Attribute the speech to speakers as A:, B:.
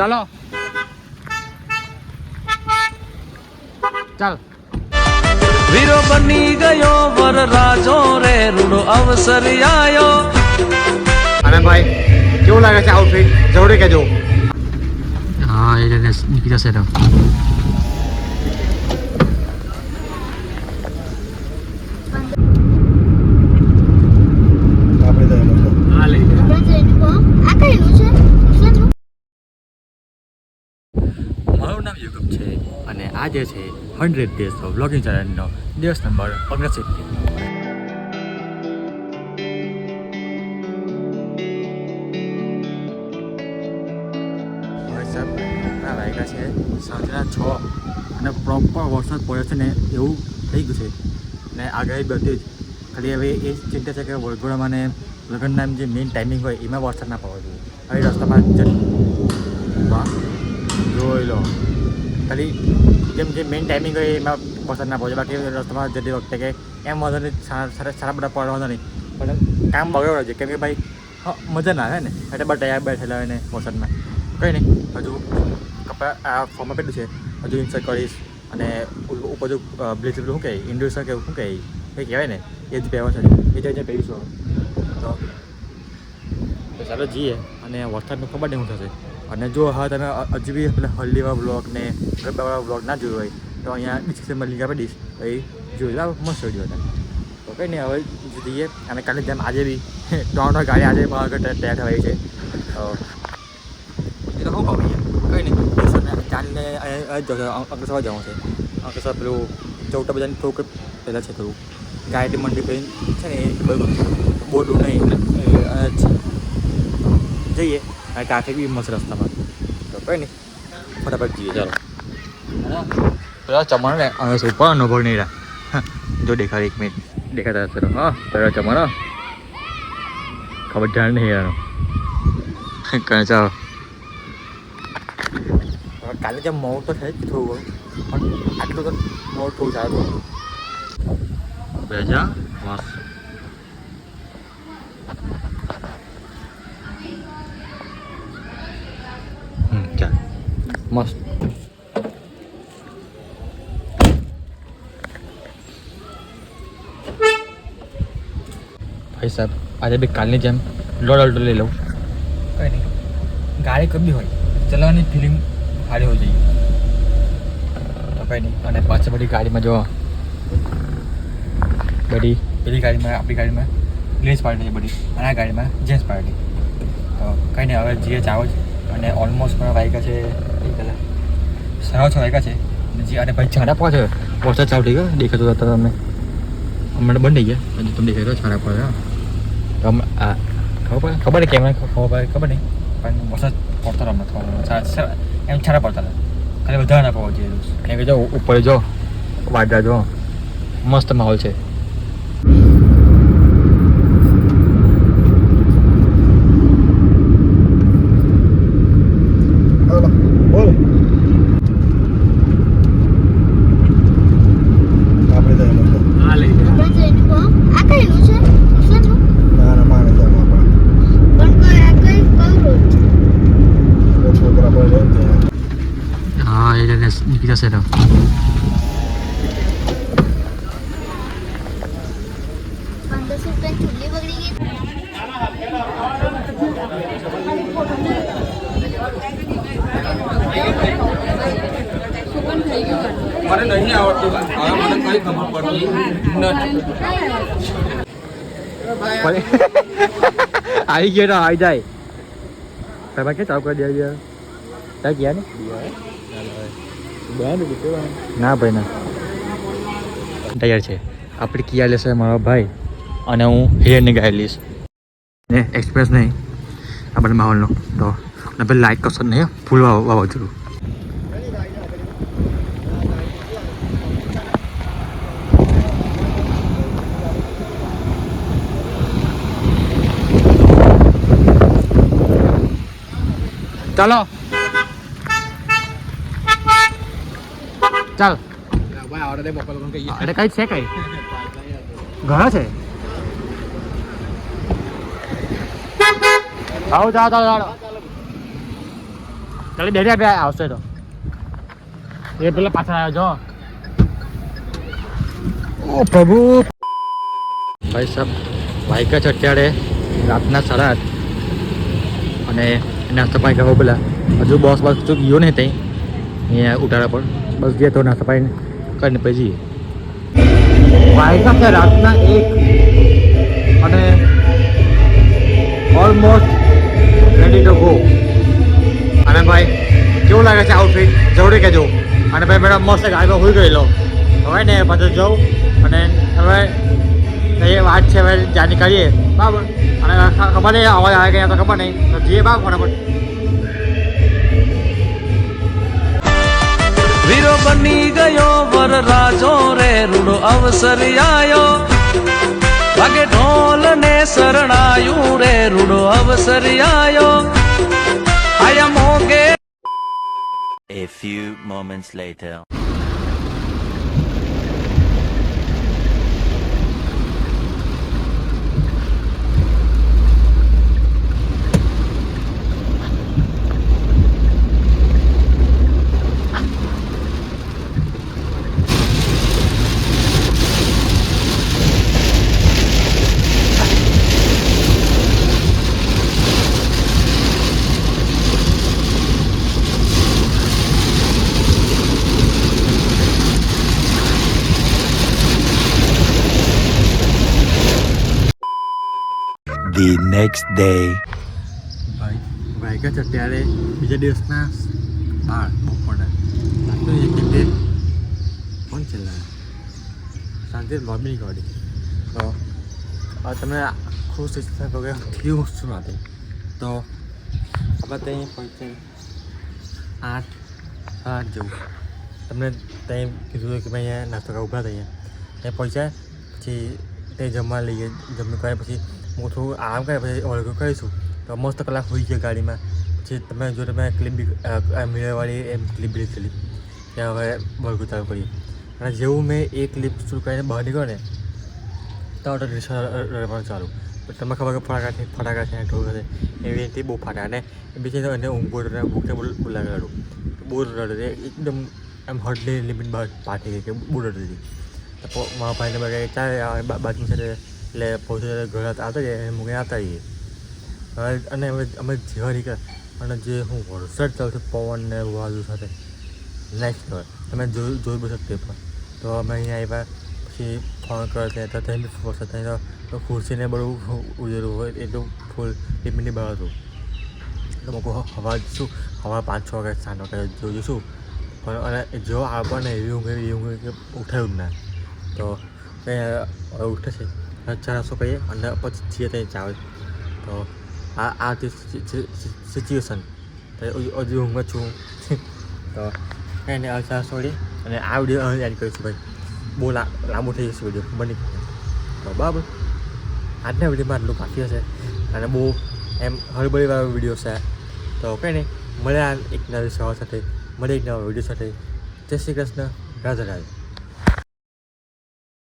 A: ચાલો ચાલ
B: વીરો બની ગયો વર રાજો રે રૂડો અવસર આયો.
A: અને ભાઈ કેવું લાગે છે આઉટફિટ જવડે કેજો.
C: હા એ નીકળી જશે તો મારું નામ યુગપ છે અને આ જે છે 100 ડેઝ ઓફ વ્લોગિંગ ચેલેન્જનો દિવસ નંબર 69. વાગ્યા છે સાંજના 6 અને પ્રોપર વરસાદ પડ્યો છે ને એવું થઈ ગયું છે ને આગાહી બધી જ ખાલી હવે એ ચિંતા છે કે વડોદરામાં ને લગ્નના જે મેઇન ટાઈમિંગ હોય એમાં વરસાદ ના પડવો જોઈએ. હવે રસ્તામાં જોઈ લો ખાલી જેમ જે મેઇન ટાઈમિંગ હોય એમાં વરસાદ ના પડવો જોઈએ. બાકી રસ્તામાં જતી વખતે કે એમ વાંધો નહીં સારા બધા પડવાનો નહીં પણ કામ બગડવા છે કેમ કે ભાઈ મજા ના આવે ને એટલે બધા તૈયાર બેઠેલા હોય ને વરસાદમાં કંઈ નહીં હજુ કપડાં આ ફોર્મમાં પહેલું છે હજુ ઇન્સર્ટ કરીશ અને ઉપર જો બ્લેઝર શું કહે ઇન્ડોસર કે શું કહે એ કહેવાય ને એ જ પહેરવા છે એ જ પહેરીશું તો ચાલો જઈએ અને વરસાદનું ખબર નહીં શું થશે. અને જો હા તમે હજુ બી પેલા હલ્દીવાળા બ્લોગ ને ગરબાવાળા બ્લોગ ના જોયું હોય તો અહીંયા ડિસ્ક્રિપ્શનમાં લિંક આપી દઈશ તો એ જોઈ લો મસ્ત વિડીયો હતા. તો કંઈ નહીં હવે જઈએ અને કાલે જેમ આજે બી 3 ગાડી આજે તૈયાર થવાઈ છે તો એ તો શું કહું કંઈ નહીં ચાલને અંકલેશ્વર જવું છે. અંકલેશ્વર પેલું ચૌટા બજારની થોડુંક પહેલાં છે થોડું ગાયત્રી મંડી પેન છે ને એ બધું બહુ દૂર નહીં જઈએ અને ટ્રાફિક બી મસ્ત રસ્તામાં તો કંઈ નહીં ફટાફટ જઈએ ચાલો. પેલા ચમણ ને હવે સુપર અનુભવ નહીં રહ્યા જો દેખાડ 1 મિનિટ દેખાતા હશે હા પેલા ચમણ ખબર ધ્યાન નહીં યાર કંઈ ચાલો. કાલે જેમ મોડ તો છે જ થોડું પણ આટલું તો મોડ થોડું સારું બેજા મસ્ત ચાલ મસ્ત ભાઈ સાહેબ આજે બી કાલની જેમ લોડ અલ્ટો લઈ લઉં કંઈ નહીં ગાડી કબી હોય ચલાવવાની ફિલિંગ સારી હોવી જોઈએ તો કંઈ નહીં. અને પાછળ બધી ગાડીમાં જો બધી પેલી ગાડીમાં આપણી ગાડીમાં લેડીઝ પાર્ટી છે બધી અને આ ગાડીમાં જેન્ટ્સ પાર્ટી તો કંઈ નહીં હવે જીએ ચાવો જ અને ઓલમોસ્ટ મારા વાગ્યા છે પહેલાં 6:30 વાગ્યા છે અને જે અને ભાઈ છાડા પડે વરસાદ ચાલુ થઈ ગયો દેખાતો હતા તમે હમણાં બંધ થઈ ગયા હજુ તમે દેખાતો છાડા પડે તો આ ખબર નહીં કેમ ખબર નહીં પણ વરસાદ પડતો રમત એમ છાડા પડતા હતા ખાલી વધારે ના પડવો જોઈએ કેમ કે જો ઉપર જો વાદળા જો મસ્ત માહોલ છે. હા એ નીકળી જશે તો
A: મને નહીં આવડતું હવે મને કઈ ખબર પડતી
C: આવી ગયો તો આવી જાય તમે કે ચાલુ કરી દે ત્યાં ગયા ને ના ભાઈ ના તૈયાર છે આપણે કિયા લેશે મારો ભાઈ અને હું હિરેનની ગાડી લઈશ ને એક્સપ્રેસ નહીં આપણે માહોલનો તો અને ભાઈ લાઇટ કશો નહીં ફૂલ વાવવા જરૂર ચાલો ચાલ એટલે કઈ છે કઈ ઘણા છે આવો જાઓ ચાલો ચાલો ચાલી બેઠી આપે આવશે તો એ પેલા પાછળ આવ્યો જો ઓ પ્રભુ ભાઈ સાહેબ વાયકા છે અત્યારે રાતના 8:30 અને નાસ્તો પાણી કરવા પેલા હજુ બોસ ગયો નહીં ત્યાં અહીંયા ઉતારા પર બસ ગયા તો નાસ્તો પાણી કરીને પછી જઈએ વાયકા છે રાતના 1 અને ઓલમોસ્ટ રેડી ટુ ગો અને ભાઈ કેવું લાગે છે આઉટફિટ જરૂરી કહેજો અને ભાઈ મેડમ મસ્ત ગાડીમાં હોઈ ગયેલો હવે ને પાછું જાઉં અને હવે એ વાત છે હવે જાણી કરીએ બરાબર અને ખબર નહીં અવાજ આવે ગયા તો ખબર નહીં તો જઈએ બરાબર ફટાફટ
B: વીરો બની ગયો વર રાજો રે રૂડો અવસર આયો વાગે ઢોલ ને શરણાયું રે રૂડો અવસર આયો આયા મોગે.
D: A few moments later. The next day.
C: વાયકા છે અત્યારે બીજા દિવસના 12 બપોરના આટલું એક રીતે કોણ ચલાવે શાંતિ લોબી ગાડી તો તમે ખુશ થયું શું નથી તો આપણે ત્યાં પહોંચે 8 જેવું તમને ત્યાં કીધું કે ભાઈ અહીંયા નાસ્તો કરવા ઊભા થઈએ ત્યાં પહોંચ્યા પછી ત્યાં જમવા લઈએ જમવા કર્યા પછી હું થોડું આરામ કરે પછી ઓળખું કરીશું તો મસ્ત કલાક હોઈ ગયો ગાડીમાં પછી તમે જો તમે ક્લિપ બી મિરરવાળી એમ ક્લિપ બી લીધેલી ત્યાં હવે વળગું ચાલુ કરીએ અને જેવું મેં એ ક્લિપ શરૂ કરીને બહાર નીકળ્યો ને તો રિક્ષા રડવાનું ચાલુ તમને ખબર કે ફટાકા છે ઢોલ છે એવી રીતે બહુ ફાટા અને બીજી એને ઊંઘો ભૂખને બહુ લાગેલું બહુ રડે એકદમ એમ હડલી લિમિટ બહાર પાટી ગઈ કે બહુ રડતી હતી તો મારા ભાઈને બધા ચાલે બાજુ છે એટલે પહોંચે ઘર આવતા જાય મૂકીને આવતા રહીએ હવે અને અમે જેવા નીકળ્યા અને જે હું વરસાદ ચાલુ છે પવન ને વાદળ સાથે નેક્સ્ટ કહેવાય તમે જોઈ બસો તે પણ તો અમે અહીંયા આવ્યા પછી ફોન કરતા તો ત્યાં બી વરસાદ થાય તો ખુરશીને બધું ઉજેલું હોય એટલું ફૂલ ટીપની બહાર હતું તો મૂકો હવા શું હવા 5-6 વાગે 7 વાગે જોઈશું પણ અને જો આપણને એવી ઊંઘ કે ઉઠાયું જ ના તો કંઈ હવે ઉઠે છે ચા નાસ્તો કરીએ અને પછી છીએ ત્યાં ચાવે તો આ સિચ્યુએશન હજુ ઊંઘમાં છું તો કંઈ નહીં આ ચા છોડી અને આ વિડીયો એડ કરીશું ભાઈ બહુ લાંબુ થઈ જશે વિડીયો બની તો બરાબર આજના વિડીયોમાં આટલું કાફી હશે અને બહુ એમ હળબળીવાળો વિડીયો છે તો કંઈ નહીં મળે એક નવી સવાર સાથે મળે એક નવા વિડીયો સાથે જય શ્રી કૃષ્ણ રાધે રાધે.